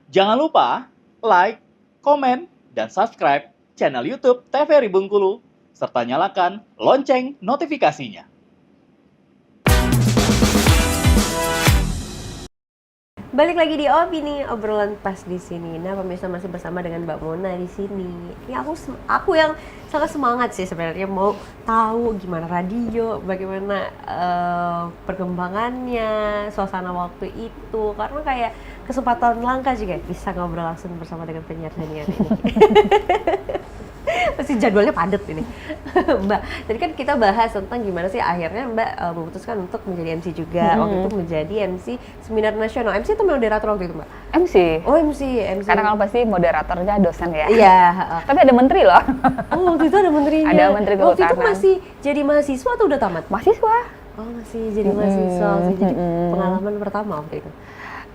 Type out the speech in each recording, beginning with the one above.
Jangan lupa like, komen, dan subscribe channel YouTube TVRI Bengkulu, serta nyalakan lonceng notifikasinya. Balik lagi di Opini, obrolan pas di sini. Nah, pemirsa masih bersama dengan Mbak Mona di sini. Ya aku yang sangat semangat sih sebenarnya mau tahu gimana radio, bagaimana perkembangannya, suasana waktu itu. Karena kayak kesempatan langka juga bisa ngobrol langsung bersama dengan penyiar senior ini. Pasti jadwalnya padat ini. Mbak, tadi kan kita bahas tentang gimana sih akhirnya Mbak memutuskan untuk menjadi MC juga. Waktu itu menjadi MC seminar nasional. MC itu moderator waktu itu, Mbak? MC. Oh, MC. Karena kalau pasti moderatornya dosen ya. Iya. Tapi ada menteri loh. Oh, waktu itu ada menterinya. Ada menteri Waktu itu kehutanan. masih jadi mahasiswa atau udah tamat? Mahasiswa. Oh, masih jadi mahasiswa. Jadi pengalaman pertama waktu itu.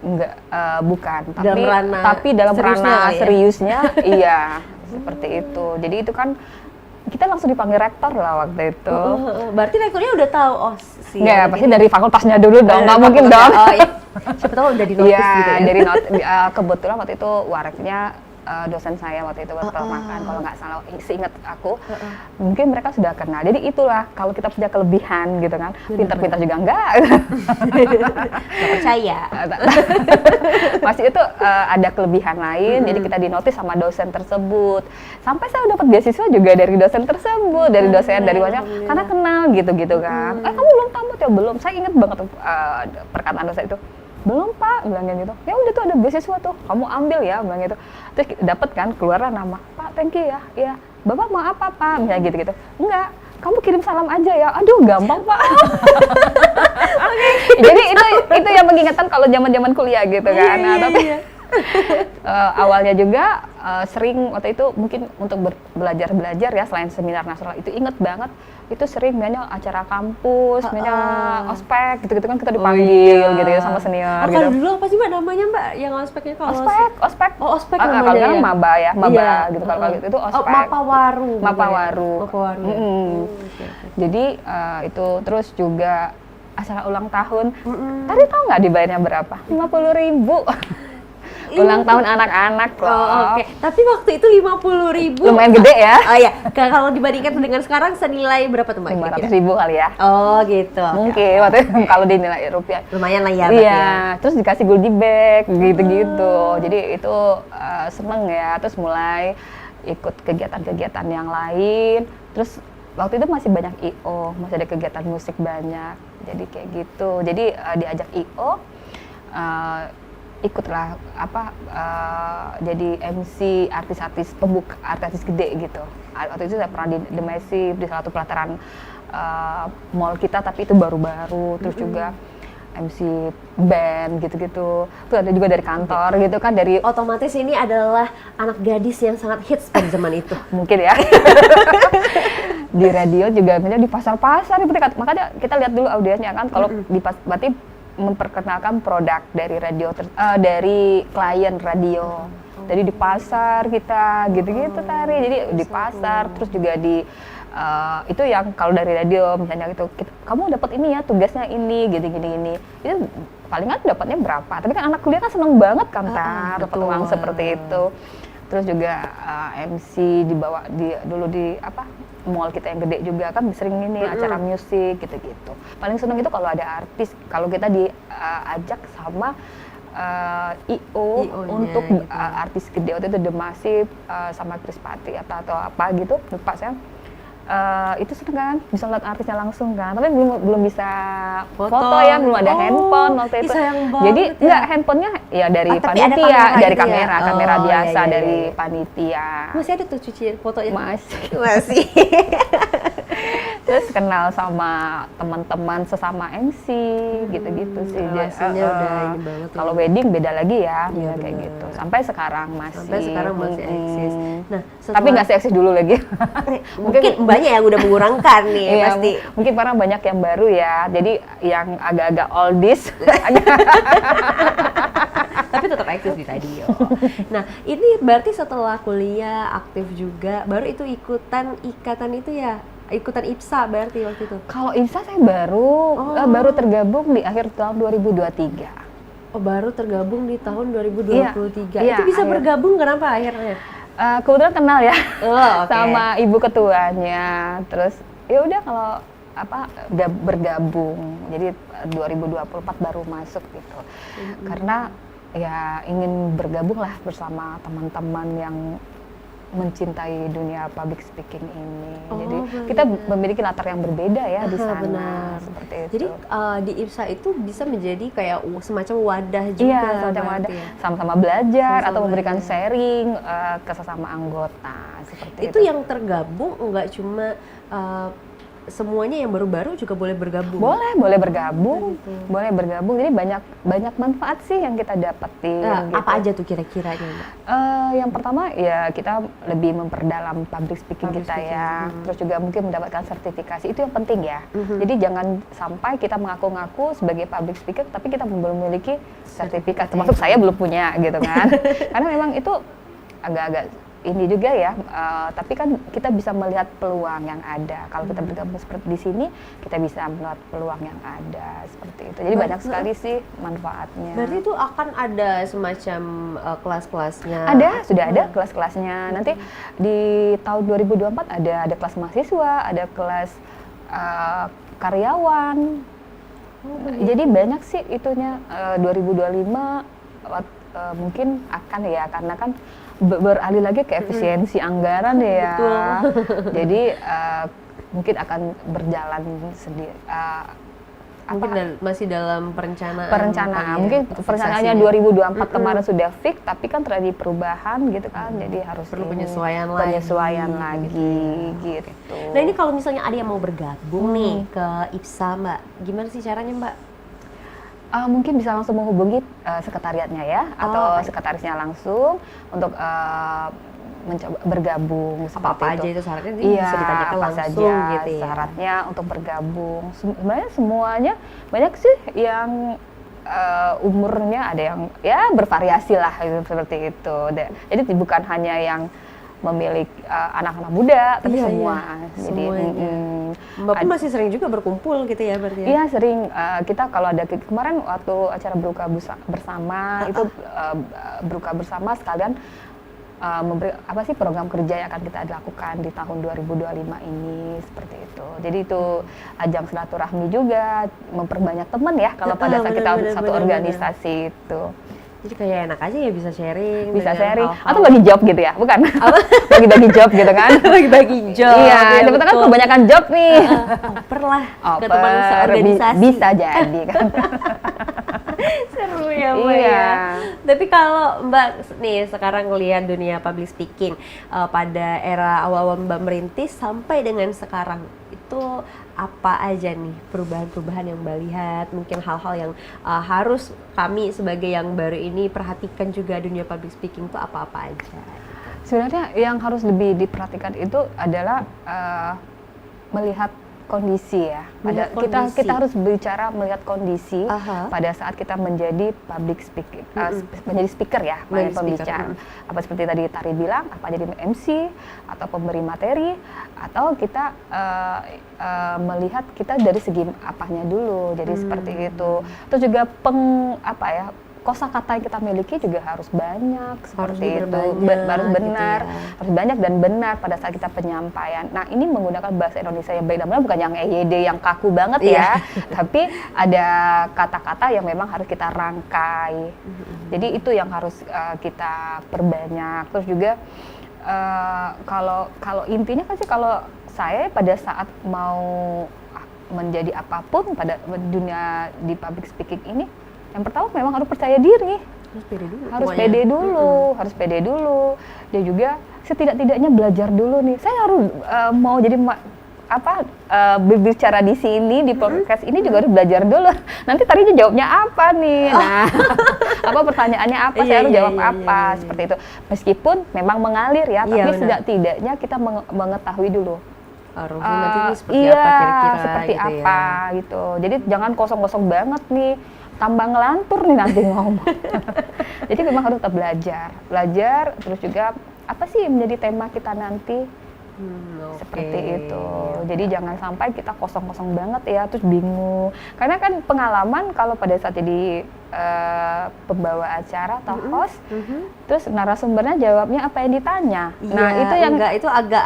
Enggak, bukan. Dalam ranah tapi dalam seriusnya ranah kali ya? seriusnya, iya. Seperti itu. Jadi itu kan kita langsung dipanggil rektor lah waktu itu. Berarti rektornya udah tahu, Enggak, pasti dari fakultasnya dulu dong, nggak mungkin dong. Oh, iya. Siapa tahu udah di notice Iya, gitu ya. dari kebetulan waktu itu wareknya dosen saya waktu itu berpermakan, kalau nggak salah, seingat aku, mungkin mereka sudah kenal. Jadi itulah kalau kita punya kelebihan gitu kan, pintar-pintar juga enggak. Nggak percaya. Masih itu ada kelebihan lain, jadi kita dinotis sama dosen tersebut. Sampai saya dapat beasiswa juga dari dosen tersebut, dari dosen dari mana, karena kenal gitu-gitu kan. Kamu belum tamat ya? Belum. Saya ingat banget perkataan dosen itu. Belum Pak, bilangnya gitu. Ya udah tuh ada beasiswa tuh, kamu ambil ya, bilang gitu. Terus dapat kan, keluarlah nama, Pak, thank you ya. Iya, Bapak mau apa Pak? Misalnya gitu-gitu. Enggak, kamu kirim salam aja ya. Aduh, gampang Pak. Jadi itu yang mengingatkan kalau zaman-zaman kuliah gitu kan. Nah, tapi awalnya juga sering waktu itu mungkin untuk belajar ya, selain seminar nasional itu inget banget itu sering banyak acara kampus, banyak ospek gitu-gitu kan kita dipanggil gitu ya sama senior gitu. Kalau dulu apa sih Mbak namanya Mbak yang ospeknya kalau Ospek. Oh, ospek Kalau namanya sekarang ya? maba ya, maba Iya. gitu. Kalau gitu itu ospek. Mapawaru. Mapawaru. Mapawaru. Okay. Jadi itu terus juga acara ulang tahun. Tadi tahu nggak dibayarnya berapa? 50.000. Ulang tahun anak-anak loh. Oh, oke. Tapi waktu itu 50.000. Lumayan gede ya. Oh iya. Kalau dibandingkan dengan sekarang senilai berapa tuh Mbak? 500.000 kali ya. Oh gitu. Mungkin waktu itu kalau dinilai rupiah. Lumayan lah ya. Iya. Terus dikasih goodie bag gitu-gitu. Jadi itu seneng ya. Terus mulai ikut kegiatan-kegiatan yang lain. Terus waktu itu masih banyak I.O. Masih ada kegiatan musik banyak. Jadi kayak gitu. Jadi diajak I.O. Ikutlah jadi MC artis-artis pembuka, artis gede gitu. Waktu itu saya pernah di The Massive, di salah satu pelataran mall kita, tapi itu baru-baru. Terus juga MC band gitu-gitu. Itu ada juga dari kantor gitu kan, dari Otomatis ini adalah anak gadis yang sangat hits pada zaman itu. mungkin ya. Di radio juga, misalnya di pasar-pasar, makanya kita lihat dulu audiensnya kan. Kalau berarti memperkenalkan produk dari radio dari klien radio. Jadi di pasar kita gitu-gitu Tari. Jadi di pasar, terus juga di itu yang kalau dari radio misalnya gitu, kamu dapat ini ya, tugasnya ini gini. Itu palingan dapatnya berapa? Tapi kan anak kuliah kan seneng banget kan dapat uang seperti itu. Terus juga MC dibawa dulu di mall kita yang gede juga kan sering ini acara musik gitu-gitu. Paling seneng itu kalau ada artis, kalau kita diajak sama I.O. untuk gitu. artis gede waktu itu The Massive sama Chris Patti atau apa gitu, lupa saya. Itu seneng kan, bisa lihat artisnya langsung kan, tapi belum bisa foto ya, belum ada handphone waktu itu. Jadi enggak, handphonenya ya dari panitia, dari kamera biasa dari panitia. Masih ada tuh cuci fotonya? Masih. Terus kenal sama teman-teman sesama MC gitu-gitu sih. Relasinya udah ini banget. Kalau wedding beda lagi ya, Iya, kayak bener. gitu. Sampai sekarang masih eksis. Nah, tapi nggak se-eksis dulu lagi. mungkin banyak yang udah mengurangkan nih Iya, pasti. Mungkin karena banyak yang baru ya, jadi yang agak-agak oldies. Tapi tetap eksis di radio. Nah, ini berarti setelah kuliah aktif juga, baru itu ikatan itu ya, ikutan IPSA berarti waktu itu? Kalau IPSA saya baru tergabung di akhir tahun 2023. Oh, baru tergabung di tahun 2023. Iya, Itu bisa akhir. bergabung kenapa akhirnya? Kebetulan kenal ya Oh, oke. sama ibu ketuanya. Terus ya udah kalau udah bergabung. Jadi 2024 baru masuk gitu. Karena ya ingin bergabung lah bersama teman-teman yang mencintai dunia public speaking ini. Oh, Jadi benar. kita memiliki latar yang berbeda ya di Aha, sana. benar. Seperti itu. Jadi di IPSA itu bisa menjadi kayak semacam wadah juga. Iya, semacam ada berarti ya? sama-sama belajar Sama-sama atau memberikan belajar. sharing ke sesama anggota seperti Itu yang tergabung nggak cuma semuanya yang baru-baru juga boleh bergabung. boleh bergabung, Gitu. boleh bergabung. Jadi banyak manfaat sih yang kita dapetin. Nah, gitu. apa aja tuh kira-kiranya, Mbak? Yang pertama ya kita lebih memperdalam public speaking Public kita speaking, ya, terus juga mungkin mendapatkan sertifikasi, itu yang penting ya. Jadi jangan sampai kita mengaku-ngaku sebagai public speaker tapi kita belum memiliki sertifikat, termasuk saya belum punya gitu kan. Karena memang itu agak-agak ini juga ya, tapi kan kita bisa melihat peluang yang ada. Kalau kita bergabung seperti di sini, kita bisa melihat peluang yang ada seperti itu. Jadi banyak sekali sih manfaatnya. Berarti itu akan ada semacam kelas-kelasnya. Sudah ada kelas-kelasnya. Nanti di tahun 2024 ada kelas mahasiswa, ada kelas karyawan. Jadi banyak sih itunya. 2025 mungkin akan ya, karena kan beralih lagi ke efisiensi anggaran ya. Betul. Jadi mungkin akan berjalan sendiri. Mungkin masih dalam perencanaan. Perencanaan, mungkin perencanaannya 2024 kemarin sudah fix, tapi kan terjadi perubahan gitu kan, jadi harus Perlu ini, penyesuaian lagi gitu. Nah, ini kalau misalnya ada yang mau bergabung nih ke IPSA, Mbak, gimana sih caranya, Mbak? Mungkin bisa langsung menghubungi sekretariatnya ya, atau sekretarisnya langsung untuk mencoba bergabung seperti Apa-apa itu. aja itu syaratnya Iya, bisa ditanyakan apa langsung saja gitu ya. syaratnya untuk bergabung. Sebenarnya semuanya banyak sih yang umurnya ada yang ya bervariasi lah gitu, seperti itu. Jadi bukan hanya yang memiliki anak-anak muda, tapi Iya, semua. iya. Jadi Semuanya. Mbak pun masih sering juga berkumpul gitu ya berarti ya? iya sering. Kita kalau ada kemarin waktu acara berbuka bersama itu berbuka bersama sekalian memberi program kerja yang akan kita lakukan di tahun 2025 ini seperti itu. Jadi itu ajang silaturahmi juga, memperbanyak teman ya kalau pada saat kita satu organisasi itu. Jadi kayak enak aja ya bisa sharing. Bisa dengan sharing hal-hal. atau bagi job gitu ya, bukan? Bagi-bagi job gitu kan? Bagi-bagi job. Iya, sebetulnya kan kebanyakan job nih. Oper lah ke teman seorganisasi. Bisa jadi kan. Seru ya Mbak Iya. ya. Tapi kalau Mbak nih sekarang ngelihat dunia public speaking pada era awal-awal Mbak merintis sampai dengan sekarang, itu apa aja nih perubahan-perubahan yang Mbak lihat? Mungkin hal-hal yang harus kami sebagai yang baru ini perhatikan juga dunia public speaking itu apa-apa aja? Sebenarnya yang harus lebih diperhatikan itu adalah melihat kondisi ya. Melihat kondisi. Kita harus bicara melihat kondisi pada saat kita menjadi public speaking, menjadi speaker ya, Menjadi pembicara. Apa seperti tadi Tari bilang, apa jadi MC atau pemberi materi, atau kita melihat kita dari segi apanya dulu. Jadi seperti itu. Terus juga kosakata yang kita miliki juga harus banyak seperti itu, harus benar, gitu ya. harus banyak dan benar pada saat kita penyampaian. Nah ini menggunakan bahasa Indonesia yang baik, namanya bukan yang EYD yang kaku banget ya, tapi ada kata-kata yang memang harus kita rangkai. Jadi itu yang harus kita perbanyak. Terus juga kalau intinya kan sih, kalau saya pada saat mau menjadi apapun pada dunia di public speaking ini, yang pertama memang harus percaya diri, harus pede dulu, dan juga setidak-tidaknya belajar dulu nih. Saya harus mau jadi berbicara di sini di podcast ini juga harus belajar dulu. Nanti tadinya jawabnya apa nih? Nah, pertanyaannya apa? Saya harus jawab apa? Seperti itu. Meskipun memang mengalir ya, tapi setidak-tidaknya kita mengetahui dulu. Nanti ini seperti apa kira-kira seperti gitu apa ya. gitu. Jadi jangan kosong-kosong banget nih, tambah ngelantur nih nanti ngomong. Jadi memang harus tetap belajar, terus juga apa sih yang menjadi tema kita nanti. Seperti itu. Jadi jangan sampai kita kosong-kosong banget ya, terus bingung. Karena kan pengalaman kalau pada saat jadi pembawa acara atau host, terus narasumbernya jawabnya apa yang ditanya. Nah itu yang itu agak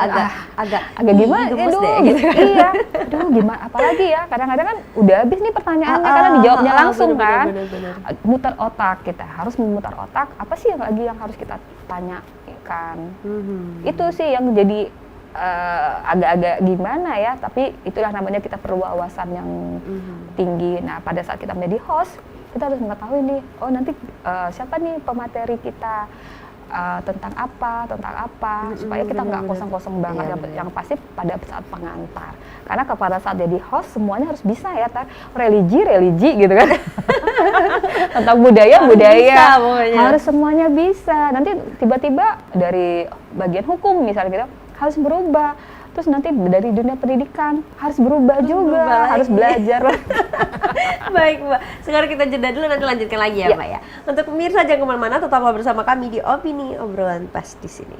gimana? gemes Aduh, deh, gitu. iya. Aduh gimana? Apalagi ya? Kadang-kadang kan udah habis nih pertanyaannya karena dijawabnya langsung kan. Bener. Muter otak, kita harus memutar otak. Apa sih yang lagi yang harus kita tanyakan? Itu sih yang jadi agak-agak gimana ya, tapi itulah namanya kita perlu wawasan yang tinggi. Nah pada saat kita menjadi host, kita harus mengetahui nih, oh nanti siapa nih pemateri kita, tentang apa, supaya kita nggak kosong-kosong banget. Yang pasti pada saat pengantar, karena pada saat jadi host semuanya harus bisa ya, religi gitu kan. Tentang budaya harus semuanya bisa. Nanti tiba-tiba dari bagian hukum misalnya gitu harus berubah, terus nanti dari dunia pendidikan harus berubah juga, harus belajar. Baik Mbak, sekarang kita jeda dulu, nanti lanjutkan lagi ya Mbak ya. Untuk pemirsa jangan kemana-mana, tetaplah bersama kami di Opini Obrolan Pas di sini.